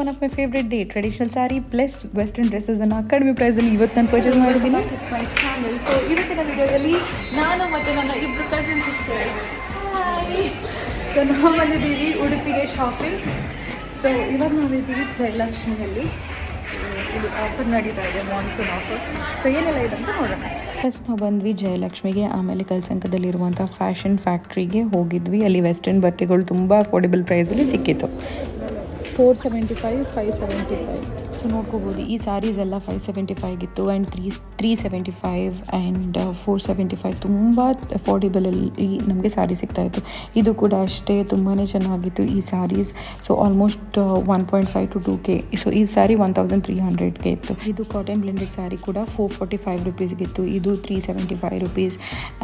One of my favourite day traditional sari plus western ಡ್ರೆಸ್ಸನ್ನು ಕಡಿಮೆ ಪ್ರೈಸಲ್ಲಿ ಇವತ್ತು ನಾನು ಪರ್ಚೇಸ್ ಮಾಡಿದ್ದೀನಿ. My channel. ಸೊ ಇವತ್ತಿನ ವಿಡಿಯೋದಲ್ಲಿ ನಾನು ಮತ್ತು ನನ್ನ ಇಬ್ಬರು ಕಸಿನ್ ಸಿಸ್ಟರ್ ಸೊ ನಾವು ಬಂದಿದ್ದೀವಿ ಉಡುಪಿಗೆ ಶಾಪಿಂಗ್. ಸೊ ಇವಾಗ ನಾವಿದ್ದೀವಿ ಜಯಲಕ್ಷ್ಮಿಯಲ್ಲಿ. ಇಲ್ಲಿ ಆಫರ್ ನಡೀತಾ ಇದೆ, ಮಾನ್ಸೂನ್ ಆಫರ್. ಸೊ ಏನೆಲ್ಲ ಇದೆ ಅಂತ ನೋಡೋಣ. ಫಸ್ಟ್ ನಾವು ಬಂದ್ವಿ ಜಯಲಕ್ಷ್ಮಿಗೆ, ಆಮೇಲೆ ಕಲ್ಸಂಕದಲ್ಲಿರುವಂಥ ಫ್ಯಾಷನ್ ಫ್ಯಾಕ್ಟ್ರಿಗೆ ಹೋಗಿದ್ವಿ. ಅಲ್ಲಿ ವೆಸ್ಟರ್ನ್ ಬಟ್ಟೆಗಳು ತುಂಬ ಅಫೋರ್ಡೆಬಲ್ ಪ್ರೈಸಲ್ಲಿ ಸಿಕ್ಕಿತ್ತು. 475, 575. ಸೊ ನೋಡ್ಕೋಬೋದು, ಈ ಸ್ಯಾರೀಸ್ ಎಲ್ಲ 575 ಆ್ಯಂಡ್ 375 ಆ್ಯಂಡ್ 475 ತುಂಬ ಅಫೋರ್ಡೆಬಲಲ್ಲಿ ನಮಗೆ ಸ್ಯಾರಿ ಸಿಗ್ತಾಯಿತ್ತು. ಇದು ಕೂಡ ಅಷ್ಟೇ ತುಂಬಾ ಚೆನ್ನಾಗಿತ್ತು ಈ saris. So almost 1.5 to 2K. So ಈ ಸ್ಯಾರಿ 1300ಗೆ ಇತ್ತು. ಇದು ಕಾಟನ್ ಬ್ಲೆಂಡೆಡ್ ಸ್ಯಾರಿ ಕೂಡ 445 ರುಪೀಸ್ಗಿತ್ತು. ಇದು 375 ರುಪೀಸ್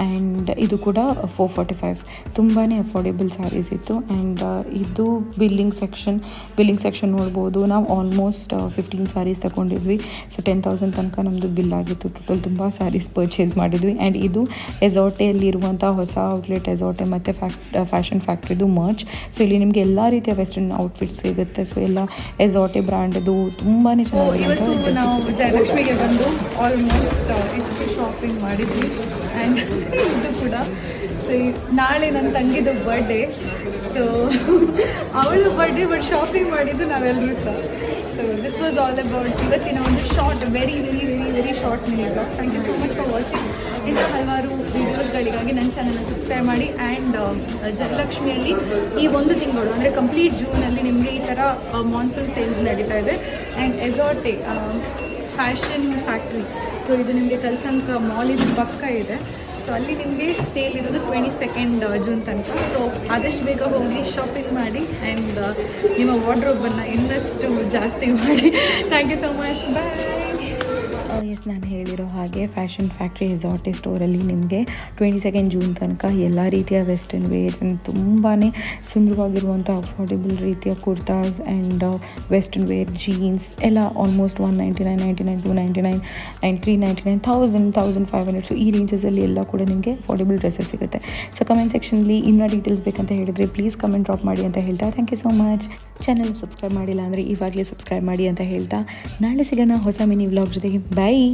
ಆ್ಯಂಡ್ ಇದು ಕೂಡ 445. ತುಂಬಾ ಅಫೋರ್ಡೆಬಲ್ ಸ್ಯಾರೀಸ್ ಇತ್ತು. ಆ್ಯಂಡ್ ಇದು ಬಿಲ್ಲಿಂಗ್ ಸೆಕ್ಷನ್ ನೋಡ್ಬೋದು. ನಾವು ಆಲ್ಮೋಸ್ಟ್ 15 ಸ್ಯಾರೀಸ್ ತಗೊಂಡಿದ್ವಿ. ಸೊ 10,000 ತನಕ ನಮ್ಮದು ಬಿಲ್ ಆಗಿತ್ತು ಟೋಟಲ್. ತುಂಬ ಸ್ಯಾರೀಸ್ ಪರ್ಚೇಸ್ ಮಾಡಿದ್ವಿ. ಆ್ಯಂಡ್ ಇದು ಎಜಾಟೆಯಲ್ಲಿರುವಂಥ ಹೊಸ ಔಟ್ಲೆಟ್ ಎಜಾಟೆ ಮತ್ತು ಫ್ಯಾಷನ್ ಫ್ಯಾಕ್ಟ್ರಿದು ಮರ್ಚ್. ಸೊ ಇಲ್ಲಿ ನಿಮಗೆ ಎಲ್ಲ ರೀತಿಯ ವೆಸ್ಟರ್ನ್ ಔಟ್ಫಿಟ್ಸ್ ಸಿಗುತ್ತೆ. ಸೊ ಎಲ್ಲ ಎಜಾಟೆ ಬ್ರ್ಯಾಂಡ್ದು ತುಂಬಾ ಇವತ್ತು ನಾವು ಜಯಲಕ್ಷ್ಮಿಗೆ ಬಂದು ಆಲ್ಮೋಸ್ಟ್ ಇಷ್ಟು ಶಾಪಿಂಗ್ ಮಾಡಿದ್ವಿ. ಆ್ಯಂಡ್ ಇದು ಕೂಡ ಸೊ ನಾಳೆ ನನ್ನ ತಂಗಿದು ಬರ್ಡೇ. ಸೊ ಅವಳು ಬರ್ಡೇ ಬಟ್ ಶಾಪಿಂಗ್ ಮಾಡಿದ್ದು ನಾವೆಲ್ಲರೂ ಸಹ. So this was all about ಇವತ್ತಿನ ಒಂದು short, very short mini blog. Thank you so much for watching. ಇಂಥ ಹಲವಾರು ವೀಡಿಯೋಸ್ಗಳಿಗಾಗಿ ನನ್ನ ಚಾನಲ್ನ ಸಬ್ಸ್ಕ್ರೈಬ್ ಮಾಡಿ. ಆ್ಯಂಡ್ ಜಯಲಕ್ಷ್ಮಿಯಲ್ಲಿ ಈ ಒಂದು ತಿಂಗಳು ಅಂದರೆ ಕಂಪ್ಲೀಟ್ ಜೂನಲ್ಲಿ ನಿಮಗೆ ಈ ಥರ ಮಾನ್ಸೂನ್ ಸೇಲ್ಸ್ ನಡೀತಾ ಇದೆ. ಆ್ಯಂಡ್ ಎಜಾಟೆ ಫ್ಯಾಷನ್ ಫ್ಯಾಕ್ಟ್ರಿ, ಸೊ ಇದು ನಿಮಗೆ ಕಲ್ಸಂಕ ಮಾಲಿನ ಪಕ್ಕ ಇದೆ. ಸೊ ಅಲ್ಲಿ ನಿಮಗೆ ಸೇಲ್ ಇರೋದು 22nd ಜೂನ್ ತನಕ. ಸೊ ಆದಷ್ಟು ಬೇಗ ಹೋಗಿ ಶಾಪಿಂಗ್ ಮಾಡಿ ಆ್ಯಂಡ್ ನಿಮ್ಮ ವಾರ್ಡ್ರೋಬನ್ನು ಇನ್ನಷ್ಟು ಜಾಸ್ತಿ ಮಾಡಿ. Thank you so much, bye. Yes, ನಾನು ಹೇಳಿರೋ ಹಾಗೆ ಫ್ಯಾಷನ್ ಫ್ಯಾಕ್ಟ್ರಿ ಎಜಾಟೆ ಸ್ಟೋರಲ್ಲಿ ನಿಮಗೆ 22nd ಜೂನ್ ತನಕ ಎಲ್ಲ ರೀತಿಯ ವೆಸ್ಟರ್ನ್ ವೇರ್ಸ್ ತುಂಬಾ ಸುಂದರವಾಗಿರುವಂಥ ಅಫೋರ್ಡೆಬಲ್ ರೀತಿಯ kurtas and western wear jeans ಎಲ್ಲ ಆಲ್ಮೋಸ್ಟ್ 199, 299 ಆ್ಯಂಡ್ 399, 1500. ಸೊ ಈ ರೇಂಜಸಲ್ಲಿ ಎಲ್ಲ ಕೂಡ ನಿಮಗೆ ಅಫೋರ್ಡೆಬಲ್ ಡ್ರೆಸ್ಸಸ್ ಸಿಗುತ್ತೆ. ಸೊ ಕಮೆಂಟ್ ಸೆಕ್ಷನಲ್ಲಿ ಇನ್ನೂ ಡೀಟೇಲ್ಸ್ ಬೇಕಂತ ಹೇಳಿದರೆ ಪ್ಲೀಸ್ ಕಮೆಂಟ್ ಡ್ರಾಪ್ ಮಾಡಿ ಅಂತ ಹೇಳ್ತಾ thank you so much. Channel subscribe ಮಾಡಿಲ್ಲ ಅಂದರೆ ಇವಾಗಲೇ ಸಬ್ಸ್ಕ್ರೈಬ್ ಮಾಡಿ ಅಂತ ಹೇಳ್ತಾ ನಾಳೆ ಸಿಗೋಣ ಹೊಸ ಮಿನಿ ವ್ಲಾಗ್ ಜೊತೆಗೆ. ಬಾಯ್.